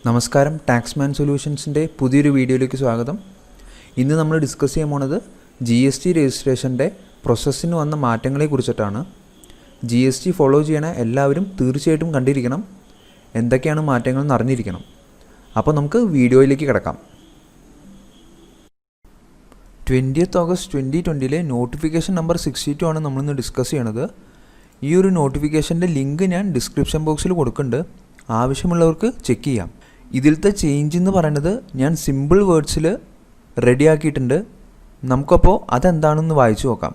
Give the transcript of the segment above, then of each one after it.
നമസ്കാരം, ടാക്സ്മാൻ സൊല്യൂഷൻസിൻ്റെ പുതിയൊരു വീഡിയോയിലേക്ക് സ്വാഗതം. ഇന്ന് നമ്മൾ ഡിസ്കസ് ചെയ്യാൻ പോണത് GST രജിസ്ട്രേഷൻ്റെ പ്രോസസ്സിന് വന്ന മാറ്റങ്ങളെക്കുറിച്ചിട്ടാണ്. GST ഫോളോ ചെയ്യണ എല്ലാവരും തീർച്ചയായിട്ടും കണ്ടിരിക്കണം, എന്തൊക്കെയാണ് മാറ്റങ്ങളെന്ന് അറിഞ്ഞിരിക്കണം. അപ്പോൾ നമുക്ക് വീഡിയോയിലേക്ക് കിടക്കാം. 20th August 2020 നോട്ടിഫിക്കേഷൻ നമ്പർ 62 ആണ് നമ്മളിന്ന് ഡിസ്കസ് ചെയ്യണത്. ഈ ഒരു നോട്ടിഫിക്കേഷൻ്റെ ലിങ്ക് ഞാൻ ഡിസ്ക്രിപ്ഷൻ ബോക്സിൽ കൊടുക്കുന്നുണ്ട്, ആവശ്യമുള്ളവർക്ക് ചെക്ക് ചെയ്യാം. ഇതിലത്തെ ചേഞ്ച് എന്ന് പറയുന്നത് ഞാൻ സിമ്പിൾ വേർഡ്സിൽ റെഡിയാക്കിയിട്ടുണ്ട്. നമുക്കപ്പോൾ അതെന്താണെന്ന് വായിച്ചു നോക്കാം.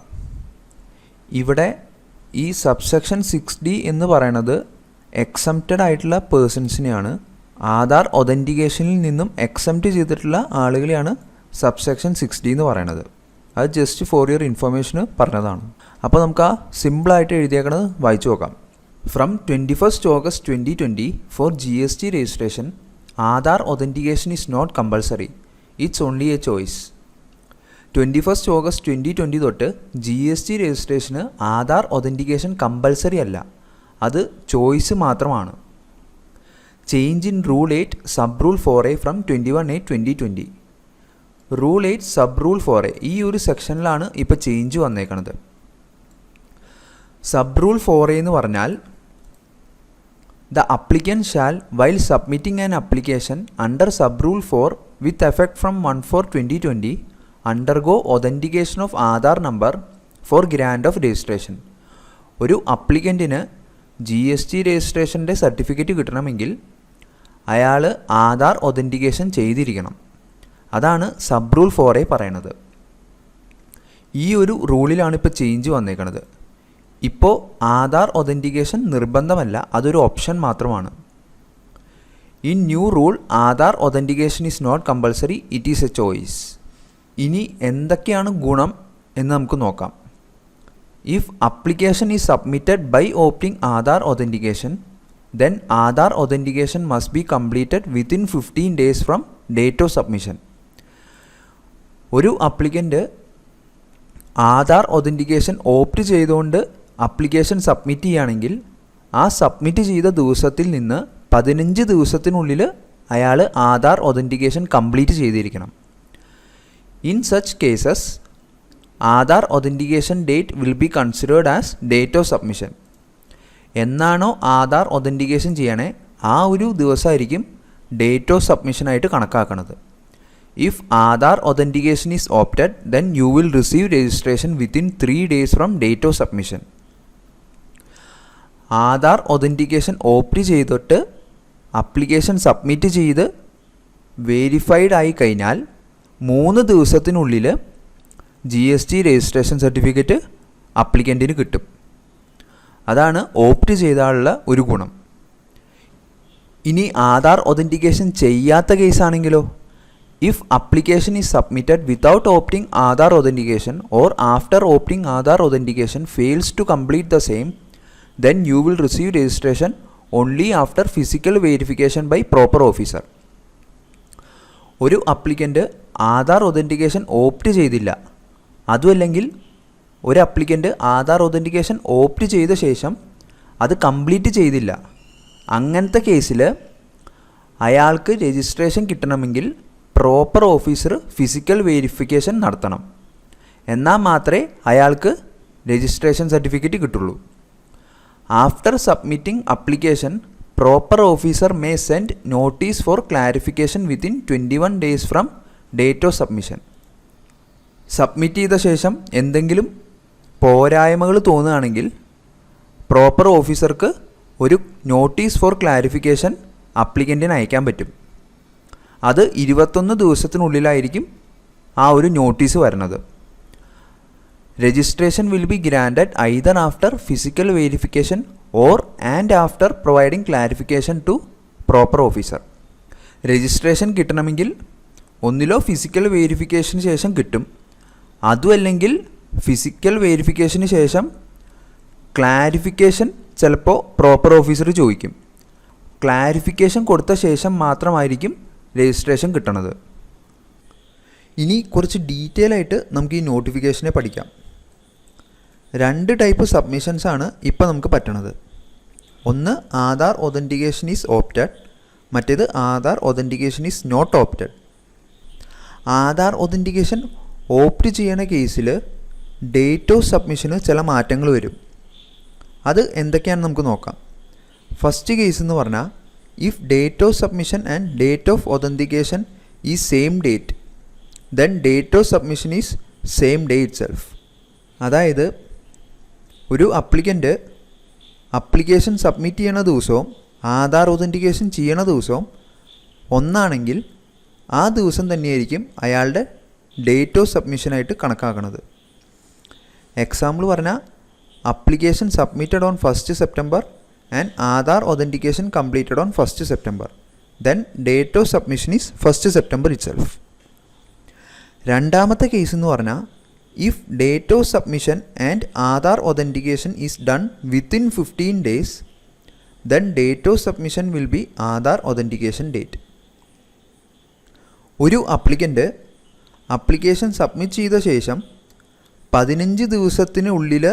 ഇവിടെ ഈ സബ്സെക്ഷൻ 6D എന്ന് പറയുന്നത് എക്സംപ്റ്റഡ് ആയിട്ടുള്ള പേഴ്സൺസിനെയാണ്. ആധാർ ഒതൻറ്റിക്കേഷനിൽ നിന്നും എക്സംപ്റ്റ് ചെയ്തിട്ടുള്ള ആളുകളെയാണ് സബ്സെക്ഷൻ 6D എന്ന് പറയുന്നത്. അത് ജസ്റ്റ് ഫോർ യുവർ ഇൻഫർമേഷന് പറഞ്ഞതാണ്. അപ്പോൾ നമുക്ക് ആ സിമ്പിളായിട്ട് എഴുതിയേക്കണത് വായിച്ചു നോക്കാം. From 21st August 2020 for GST registration Aadhaar authentication is not compulsory, it's only a choice. 21st August 2020 തൊട്ട് GST രജിസ്ട്രേഷന് ആധാർ ഒതൻറ്റിക്കേഷൻ കമ്പൾസറി അല്ല, അത് ചോയ്സ് മാത്രമാണ്. Change in rule 8 sub rule 4A from 21/8/2020. Rule 8 sub rule 4A ഈ ഒരു സെക്ഷനിലാണ് ഇപ്പോൾ change വന്നേക്കണത്. Sub rule 4A എന്ന് പറഞ്ഞാൽ The applicant shall, while submitting an application under sub-rule 4 with effect from 1/4/2020, undergo authentication of Aadhaar number for grant of registration. ഒരു അപ്ലിക്കൻറ്റിന് GST രജിസ്ട്രേഷൻ്റെ certificate കിട്ടണമെങ്കിൽ അയാൾ Aadhaar authentication ചെയ്തിരിക്കണം. അതാണ് സബ് റൂൾ 4A പറയണത്. ഈ ഒരു റൂളിലാണ് ഇപ്പോൾ ചേഞ്ച് വന്നേക്കണത്. ഇപ്പോൾ ആധാർ ഒതൻറ്റിക്കേഷൻ നിർബന്ധമല്ല, അതൊരു ഓപ്ഷൻ മാത്രമാണ്. In new rule Aadhaar authentication is not compulsory, it is a choice. ഇനി എന്തൊക്കെയാണ് ഗുണം എന്ന് നമുക്ക് നോക്കാം. If application is submitted by opting Aadhaar authentication, then Aadhaar authentication must be completed within 15 days from date of submission. ഒരു applicant Aadhaar authentication opt ചെയ്തുകൊണ്ട് application submit ചെയ്യുകയാണെങ്കിൽ ആ സബ്മിറ്റ് ചെയ്ത ദിവസത്തിൽ നിന്ന് 15 ദിവസത്തിനുള്ളിൽ അയാൾ ആധാർ ഒതൻറ്റിക്കേഷൻ കംപ്ലീറ്റ് ചെയ്തിരിക്കണം. In such cases Aadhaar authentication date will be considered as date of submission. എന്നാണോ ആധാർ ഒതൻറ്റിക്കേഷൻ ചെയ്യണേ ആ ഒരു ദിവസമായിരിക്കും ഡേറ്റ് ഓഫ് സബ്മിഷനായിട്ട് കണക്കാക്കണത്. If Aadhaar authentication is opted, then you will receive registration within 3 days from date of submission. Aadhaar authentication opt ചെയ്തിട്ട് application submit ചെയ്ത് verified ആയി കഴിഞ്ഞാൽ 3 ദിവസത്തിനുള്ളിൽ GST രജിസ്ട്രേഷൻ സർട്ടിഫിക്കറ്റ് അപ്ലിക്കൻറ്റിന് കിട്ടും. അതാണ് ഓപ്റ്റ് ചെയ്താലുള്ള ഒരു ഗുണം. ഇനി ആധാർ ഒതൻറ്റിക്കേഷൻ ചെയ്യാത്ത കേസാണെങ്കിലോ, if application is submitted without opting Aadhaar authentication or after opting Aadhaar authentication fails to complete the same, then you will receive registration only after physical verification by proper officer. ഒരു applicant Aadhaar authentication opt ചെയ്തില്ല, അതുമല്ലെങ്കിൽ ഒരു applicant Aadhaar authentication opt ചെയ്ത ശേഷം അത് complete ചെയ്തില്ല, അങ്ങനത്തെ കേസിൽ അയാൾക്ക് രജിസ്ട്രേഷൻ കിട്ടണമെങ്കിൽ പ്രോപ്പർ ഓഫീസർ ഫിസിക്കൽ വെരിഫിക്കേഷൻ നടത്തണം. എന്നാൽ മാത്രമേ അയാൾക്ക് രജിസ്ട്രേഷൻ സർട്ടിഫിക്കറ്റ് കിട്ടുള്ളൂ. After submitting application proper officer may send notice for clarification within 21 days from date of submission. Submit ചെയ്ത ശേഷം എന്തെങ്കിലും പോരായ്മകൾ തോന്നുകയാണെങ്കിൽ പ്രോപ്പർ ഓഫീസർക്ക് ഒരു നോട്ടീസ് ഫോർ ക്ലാരിഫിക്കേഷൻ അപ്ലിക്കൻറ്റിന് അയക്കാൻ പറ്റും. അത് 21 ദിവസത്തിനുള്ളിലായിരിക്കും ആ ഒരു നോട്ടീസ് വരുന്നത്. Registration will be granted either after physical verification or and after providing clarification to proper officer. Registration കിട്ടണമെങ്കിൽ ഒന്നിലോ ഫിസിക്കൽ വെരിഫിക്കേഷന് ശേഷം കിട്ടും, അതുമല്ലെങ്കിൽ ഫിസിക്കൽ വെരിഫിക്കേഷന് ശേഷം ക്ലാരിഫിക്കേഷൻ ചിലപ്പോൾ പ്രോപ്പർ ഓഫീസർ ചോദിക്കും. ക്ലാരിഫിക്കേഷൻ കൊടുത്ത ശേഷം മാത്രമായിരിക്കും രജിസ്ട്രേഷൻ കിട്ടണത്. ഇനി കുറച്ച് ഡീറ്റെയിൽ ആയിട്ട് നമുക്ക് ഈ നോട്ടിഫിക്കേഷനെ പഠിക്കാം. 2 ടൈപ്പ് സബ്മിഷൻസ് ആണ് ഇപ്പോൾ നമുക്ക് പറ്റണത്. ഒന്ന് ആധാർ ഒതൻറ്റിക്കേഷൻ ഈസ് ഓപ്റ്റഡ്, മറ്റേത് Aadhaar authentication is not opted. Aadhaar authentication opt ചെയ്യണ കേസിൽ ഡേറ്റ് ഓഫ് സബ്മിഷന് ചില മാറ്റങ്ങൾ വരും. അത് എന്തൊക്കെയാണെന്ന് നമുക്ക് നോക്കാം. ഫസ്റ്റ് കേസ് എന്ന് പറഞ്ഞാൽ if date of submission and date of authentication is same date then date of submission is same day it self. അതായത് ഒരു അപ്ലിക്കൻ്റ് അപ്ലിക്കേഷൻ സബ്മിറ്റ് ചെയ്യണ ദിവസവും ആധാർ ഒതൻറ്റിക്കേഷൻ ചെയ്യണ ദിവസവും ഒന്നാണെങ്കിൽ ആ ദിവസം തന്നെയായിരിക്കും അയാളുടെ ഡേറ്റ് ഓഫ് സബ്മിഷനായിട്ട് കണക്കാക്കുന്നത്. എക്സാമ്പിൾ പറഞ്ഞാൽ application submitted on 1st September and Aadhaar authentication completed on 1st September. Then date of submission is 1st September it self. രണ്ടാമത്തെ കേസ് എന്ന് പറഞ്ഞാൽ if date of submission and Aadhaar authentication is done within 15 days then date of submission will be Aadhaar authentication date. ഒരു applicant application submit ചെയ്ത ശേഷം 15 ദിവസത്തിനുള്ളിൽ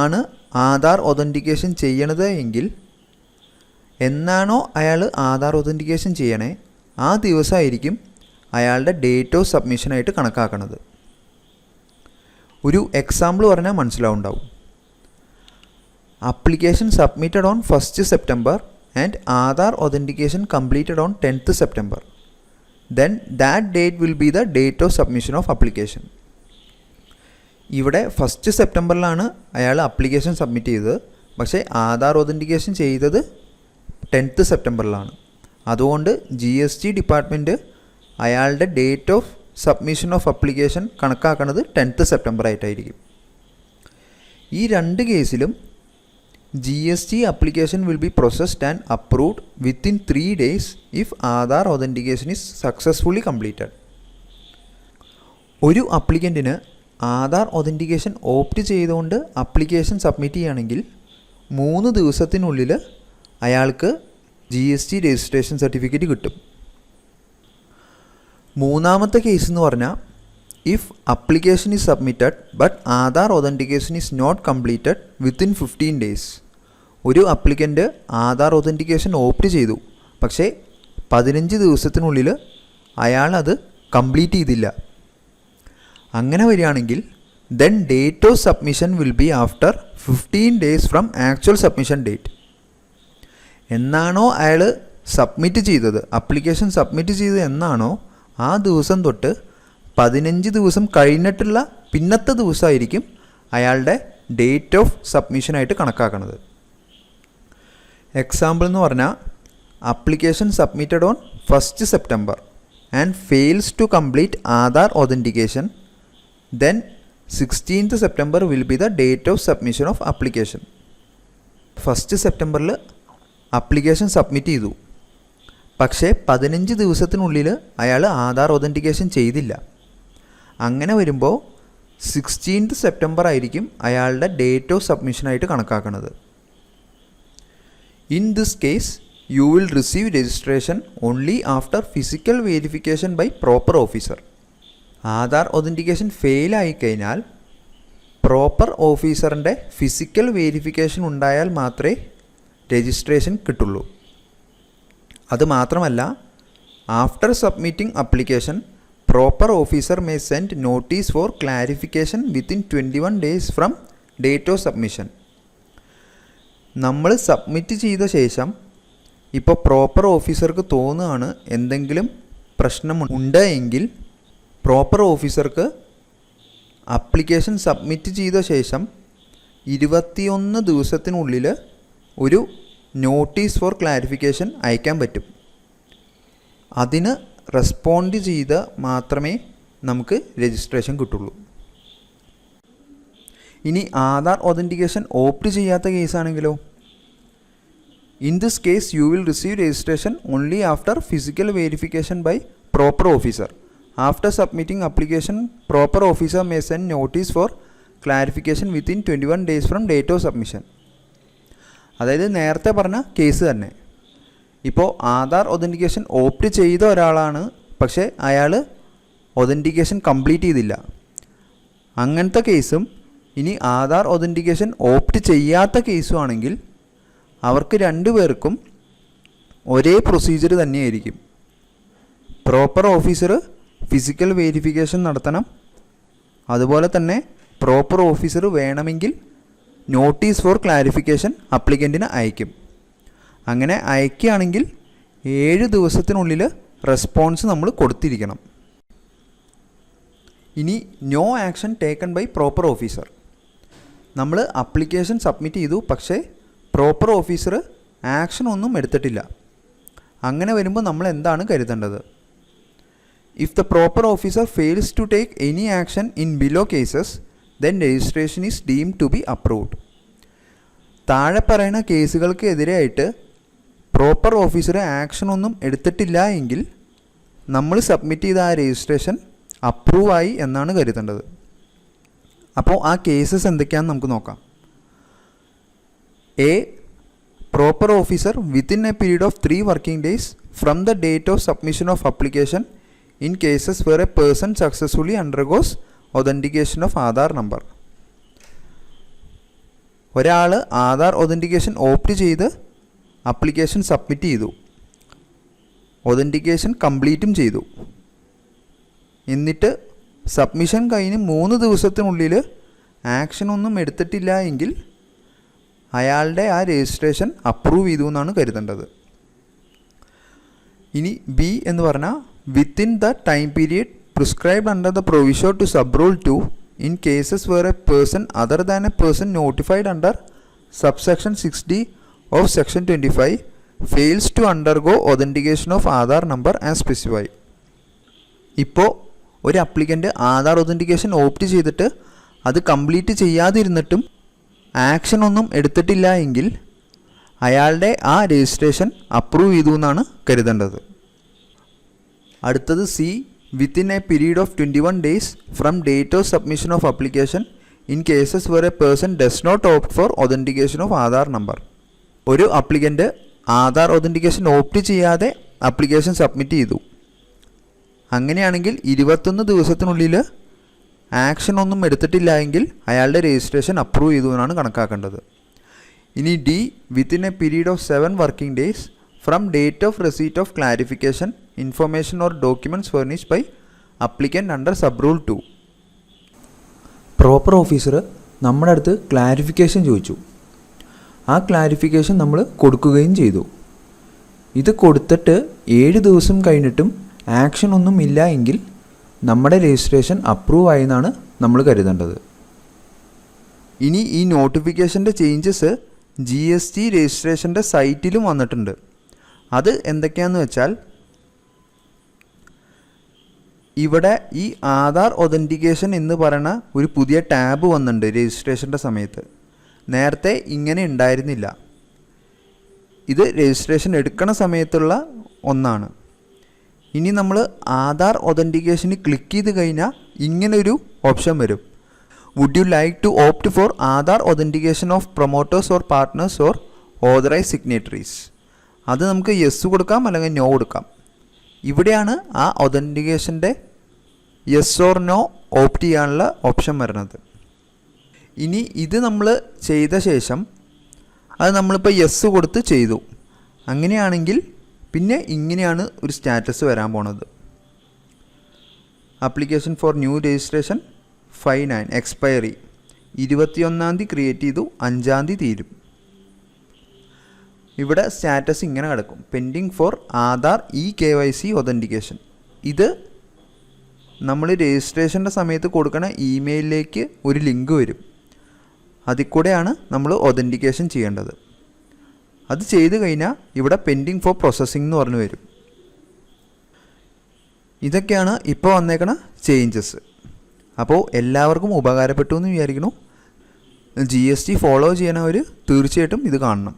ആണ് Aadhaar authentication ചെയ്യണത് എങ്കിൽ എന്നാണോ അയാൾ ആധാർ ഒതൻറ്റിക്കേഷൻ ചെയ്യണേ ആ ദിവസമായിരിക്കും അയാളുടെ ഡേറ്റ് ഓഫ് സബ്മിഷനായിട്ട് കണക്കാക്കണത്. ഒരു എക്സാമ്പിൾ പറഞ്ഞാൽ മനസ്സിലാവുണ്ടാവും. Application submitted on 1st September and Aadhaar authentication completed on 10th September. Then that date will be the date of submission of application. ഇവിടെ 1st September അയാൾ അപ്ലിക്കേഷൻ സബ്മിറ്റ് ചെയ്തത്, പക്ഷേ ആധാർ ഒതൻറ്റിക്കേഷൻ ചെയ്തത് 10th September. അതുകൊണ്ട് GST ഡിപ്പാർട്ട്മെൻറ്റ് അയാളുടെ date of submission of application കണക്കാക്കുന്നത് 10th September ആയിട്ടായിരിക്കും. ഈ രണ്ട് കേസിലും GST application will be processed and approved within 3 days if Aadhaar authentication is successfully completed. ഒരു അപ്ലിക്കൻറ്റിന് ആധാർ ഒതൻറ്റിക്കേഷൻ ഓപ്റ്റ് ചെയ്തുകൊണ്ട് അപ്ലിക്കേഷൻ സബ്മിറ്റ് ചെയ്യുകയാണെങ്കിൽ 3 ദിവസത്തിനുള്ളിൽ അയാൾക്ക് GST രജിസ്ട്രേഷൻ സർട്ടിഫിക്കറ്റ് കിട്ടും. മൂന്നാമത്തെ കേസ് എന്ന് പറഞ്ഞാൽ if application is submitted but Aadhaar authentication is not completed within 15 days. ഒരു അപ്ലിക്കൻ്റ് ആധാർ ഒതൻറ്റിക്കേഷൻ ഓപ്റ്റ് ചെയ്തു, പക്ഷേ 15 ദിവസത്തിനുള്ളിൽ അയാൾ അത് കംപ്ലീറ്റ് ചെയ്തില്ല. അങ്ങനെ വരികയാണെങ്കിൽ then date of submission will be after 15 days from actual submission date. എന്നാണോ അയാൾ സബ്മിറ്റ് ചെയ്തത്, അപ്ലിക്കേഷൻ സബ്മിറ്റ് ചെയ്തത് എന്നാണോ ആ ദിവസം തൊട്ട് 15 ദിവസം കഴിഞ്ഞിട്ടുള്ള പിന്നത്തെ ദിവസമായിരിക്കും അയാളുടെ ഡേറ്റ് ഓഫ് സബ്മിഷനായിട്ട് കണക്കാക്കുന്നത്. എക്സാമ്പിൾ എന്ന് പറഞ്ഞാൽ application submitted on 1st September and fails to complete Aadhaar authentication then 16th September will be the date of submission of application. 1st September application submit ചെയ്തു, പക്ഷേ 15 ദിവസത്തിനുള്ളിൽ അയാൾ ആധാർ ഒതൻറ്റിക്കേഷൻ ചെയ്തില്ല. അങ്ങനെ വരുമ്പോൾ 16th September ആയിരിക്കും അയാളുടെ ഡേറ്റ് ഓഫ് സബ്മിഷനായിട്ട് കണക്കാക്കുന്നത്. In this case you will receive registration only after physical verification by proper officer. Aadhaar authentication ഫെയിലായിക്കഴിഞ്ഞാൽ പ്രോപ്പർ ഓഫീസറിൻ്റെ ഫിസിക്കൽ വെരിഫിക്കേഷൻ ഉണ്ടായാൽ മാത്രമേ രജിസ്ട്രേഷൻ കിട്ടുള്ളൂ. അതുമാത്രമല്ല, after submitting application proper officer may send notice for clarification within 21 days from date of submission. നമ്മൾ submit ചെയ്ത ശേഷം ഇപ്പോൾ പ്രോപ്പർ ഓഫീസർക്ക് തോന്നുകയാണ് എന്തെങ്കിലും പ്രശ്നമുണ്ട് എങ്കിൽ പ്രോപ്പർ ഓഫീസർക്ക് അപ്ലിക്കേഷൻ സബ്മിറ്റ് ചെയ്ത ശേഷം 21 ദിവസത്തിനുള്ളിൽ ഒരു നോട്ടീസ് ഫോർ ക്ലാരിഫിക്കേഷൻ അയക്കാൻ പറ്റും. അതിന് റെസ്പോണ്ട് ചെയ്ത് മാത്രമേ നമുക്ക് രജിസ്ട്രേഷൻ കിട്ടുള്ളൂ. ഇനി ആധാർ ഒതൻറ്റിക്കേഷൻ ഓപ്റ്റ് ചെയ്യാത്ത കേസാണെങ്കിലോ? In this case you will receive registration only after physical verification by proper officer. After submitting application proper officer may send notice for clarification within 21 days from date of submission. അതായത് നേരത്തെ പറഞ്ഞ case തന്നെ. ഇപ്പോൾ Aadhaar authentication opt ചെയ്ത ഒരാളാണ്, പക്ഷേ അയാൾ authentication complete ചെയ്തില്ല. അങ്ങനത്തെ കേസും ഇനി ആധാർ ഒതൻറ്റിക്കേഷൻ ഓപ്റ്റ് ചെയ്യാത്ത കേസും ആണെങ്കിൽ അവർക്ക് രണ്ടുപേർക്കും ഒരേ പ്രൊസീജിയർ തന്നെയായിരിക്കും. പ്രോപ്പർ ഓഫീസർ ഫിസിക്കൽ വെരിഫിക്കേഷൻ നടത്തണം. അതുപോലെ തന്നെ പ്രോപ്പർ ഓഫീസർ വേണമെങ്കിൽ നോട്ടീസ് ഫോർ ക്ലാരിഫിക്കേഷൻ അപ്ലിക്കൻറ്റിന് അയക്കും. അങ്ങനെ അയക്കുകയാണെങ്കിൽ 7 ദിവസത്തിനുള്ളിൽ റെസ്പോൺസ് നമ്മൾ കൊടുത്തിരിക്കണം. ഇനി no action taken by proper officer. നമ്മൾ അപ്ലിക്കേഷൻ സബ്മിറ്റ് ചെയ്തു, പക്ഷേ പ്രോപ്പർ ഓഫീസർ ആക്ഷൻ ഒന്നും എടുത്തിട്ടില്ല. അങ്ങനെ വരുമ്പോൾ നമ്മൾ എന്താണ് കരുതേണ്ടത്? If the proper officer fails to take any action in below cases then registration is deemed to be approved. താഴെ പറയുന്ന കേസുകൾക്ക് എതിരെയായിട്ട് പ്രോപ്പർ ഓഫീസർ ആക്ഷൻ ഒന്നും എടുത്തിട്ടില്ല എങ്കിൽ നമ്മൾ സബ്മിറ്റ് ചെയ്ത ആ രജിസ്ട്രേഷൻ അപ്രൂവായി എന്നാണ് കരുതേണ്ടത്. അപ്പോൾ ആ കേസസ് എന്തൊക്കെയാണെന്ന് നമുക്ക് നോക്കാം. A, proper officer within a period of 3 working days from the date of submission of application in cases where a person successfully undergoes authentication of Aadhaar number. ഒരാൾ ആധാർ ഒതൻറ്റിക്കേഷൻ ഓപ്റ്റ് ചെയ്ത് അപ്ലിക്കേഷൻ സബ്മിറ്റ് ചെയ്തു, authentication കംപ്ലീറ്റും ചെയ്തു. എന്നിട്ട് submission കഴിഞ്ഞ് 3 ദിവസത്തിനുള്ളിൽ action ഒന്നും എടുത്തിട്ടില്ല എങ്കിൽ അയാളുടെ ആ രജിസ്ട്രേഷൻ അപ്രൂവ് ചെയ്തു എന്നാണ് കരുതേണ്ടത്. ഇനി ബി എന്ന് പറഞ്ഞാൽ within the time period prescribed under the provision to sub rule 2 in cases where a person other than a person notified under subsection 6D of section 25 fails to undergo authentication of Aadhaar number as specified. ഇപ്പോൾ ഒരു applicant Aadhaar authentication opt ചെയ്തിട്ട് അത് complete ചെയ്യാതിരുന്നിട്ടും action ഒന്നും എടുത്തിട്ടില്ല എങ്കിൽ അയാളുടെ ആ registration approve ചെയ്തു എന്നാണ് കരുതേണ്ടത്. അടുത്തത് C, within a period of 21 days from date of submission of application in cases where a person does not opt for authentication of Aadhaar number. ഒരു അപ്ലിക്കൻ്റ് ആധാർ ഒതൻറ്റിക്കേഷൻ ഓപ്റ്റ് ചെയ്യാതെ അപ്ലിക്കേഷൻ സബ്മിറ്റ് ചെയ്തു. അങ്ങനെയാണെങ്കിൽ 21 ദിവസത്തിനുള്ളിൽ action ഒന്നും എടുത്തിട്ടില്ല എങ്കിൽ അയാളുടെ registration approve ചെയ്തു എന്നാണ് കണക്കാക്കേണ്ടത്. ഇനി D, within a period of 7 working days from date of receipt of clarification information or documents furnished by applicant under sub rule 2. Proper officer നമ്മുടെ അടുത്ത് ക്ലാരിഫിക്കേഷൻ ചോദിച്ചു. ആ ക്ലാരിഫിക്കേഷൻ നമ്മൾ കൊടുക്കുകയും ചെയ്തു. ഇത് കൊടുത്തിട്ട് 7 ദിവസം കഴിഞ്ഞിട്ടും ആക്ഷൻ ഒന്നും ഇല്ല എങ്കിൽ നമ്മുടെ രജിസ്ട്രേഷൻ അപ്രൂവ് ആയെന്നാണ് നമ്മൾ കരുതേണ്ടത്. ഇനി ഈ നോട്ടിഫിക്കേഷൻ്റെ ചേഞ്ചസ് GST രജിസ്ട്രേഷൻ്റെ സൈറ്റിലും വന്നിട്ടുണ്ട്. അത് എന്തൊക്കെയാണെന്ന് വെച്ചാൽ, ഇവിടെ ഈ ആധാർ ഒതൻറ്റിക്കേഷൻ എന്ന് പറയുന്ന ഒരു പുതിയ ടാബ് വന്നിട്ടുണ്ട് രജിസ്ട്രേഷൻ്റെ സമയത്ത്. നേരത്തെ ഇങ്ങനെ ഉണ്ടായിരുന്നില്ല. ഇത് രജിസ്ട്രേഷൻ എടുക്കണ സമയത്തുള്ള ഒന്നാണ്. ഇനി നമ്മൾ ആധാർ ഒതൻറ്റിക്കേഷന് ക്ലിക്ക് ചെയ്ത് കഴിഞ്ഞാൽ ഇങ്ങനൊരു ഓപ്ഷൻ വരും. Would you like to opt for Aadhaar authentication of promoters or partners or authorise signatories? അത് നമുക്ക് യെസ് കൊടുക്കാം അല്ലെങ്കിൽ നോ കൊടുക്കാം. ഇവിടെയാണ് ആ ഒതൻറ്റിക്കേഷൻ്റെ യെസ് ഓർ നോ ഓപ്റ്റ് ചെയ്യാനുള്ള ഓപ്ഷൻ വരുന്നത്. ഇനി ഇത് നമ്മൾ ചെയ്ത ശേഷം അത് നമ്മളിപ്പോൾ യെസ് കൊടുത്ത് ചെയ്തു. അങ്ങനെയാണെങ്കിൽ പിന്നെ ഇങ്ങനെയാണ് ഒരു സ്റ്റാറ്റസ് വരാൻ പോണത്. Application for new registration 5/9 expiry 21-ാം തീയതി ക്രിയേറ്റ് ചെയ്തു, 5-ാം തീയതി തീരും. ഇവിടെ സ്റ്റാറ്റസ് ഇങ്ങനെ കിടക്കും, pending for Aadhaar KYC authentication. ഇത് നമ്മൾ രജിസ്ട്രേഷൻ്റെ സമയത്ത് കൊടുക്കുന്ന ഇമെയിലിലേക്ക് ഒരു ലിങ്ക് വരും. അതിൽ കൂടെയാണ് നമ്മൾ ഒതൻറ്റിക്കേഷൻ ചെയ്യേണ്ടത്. അത് ചെയ്ത് കഴിഞ്ഞാൽ ഇവിടെ പെൻഡിങ് ഫോർ പ്രോസസ്സിംഗ് എന്ന് പറഞ്ഞു വരും. ഇതൊക്കെയാണ് ഇപ്പോൾ വന്നേക്കണ ചേഞ്ചസ്. അപ്പോൾ എല്ലാവർക്കും ഉപകാരപ്പെട്ടു എന്ന് വിചാരിക്കുന്നു. GST ഫോളോ ചെയ്യണവർ തീർച്ചയായിട്ടും ഇത് കാണണം.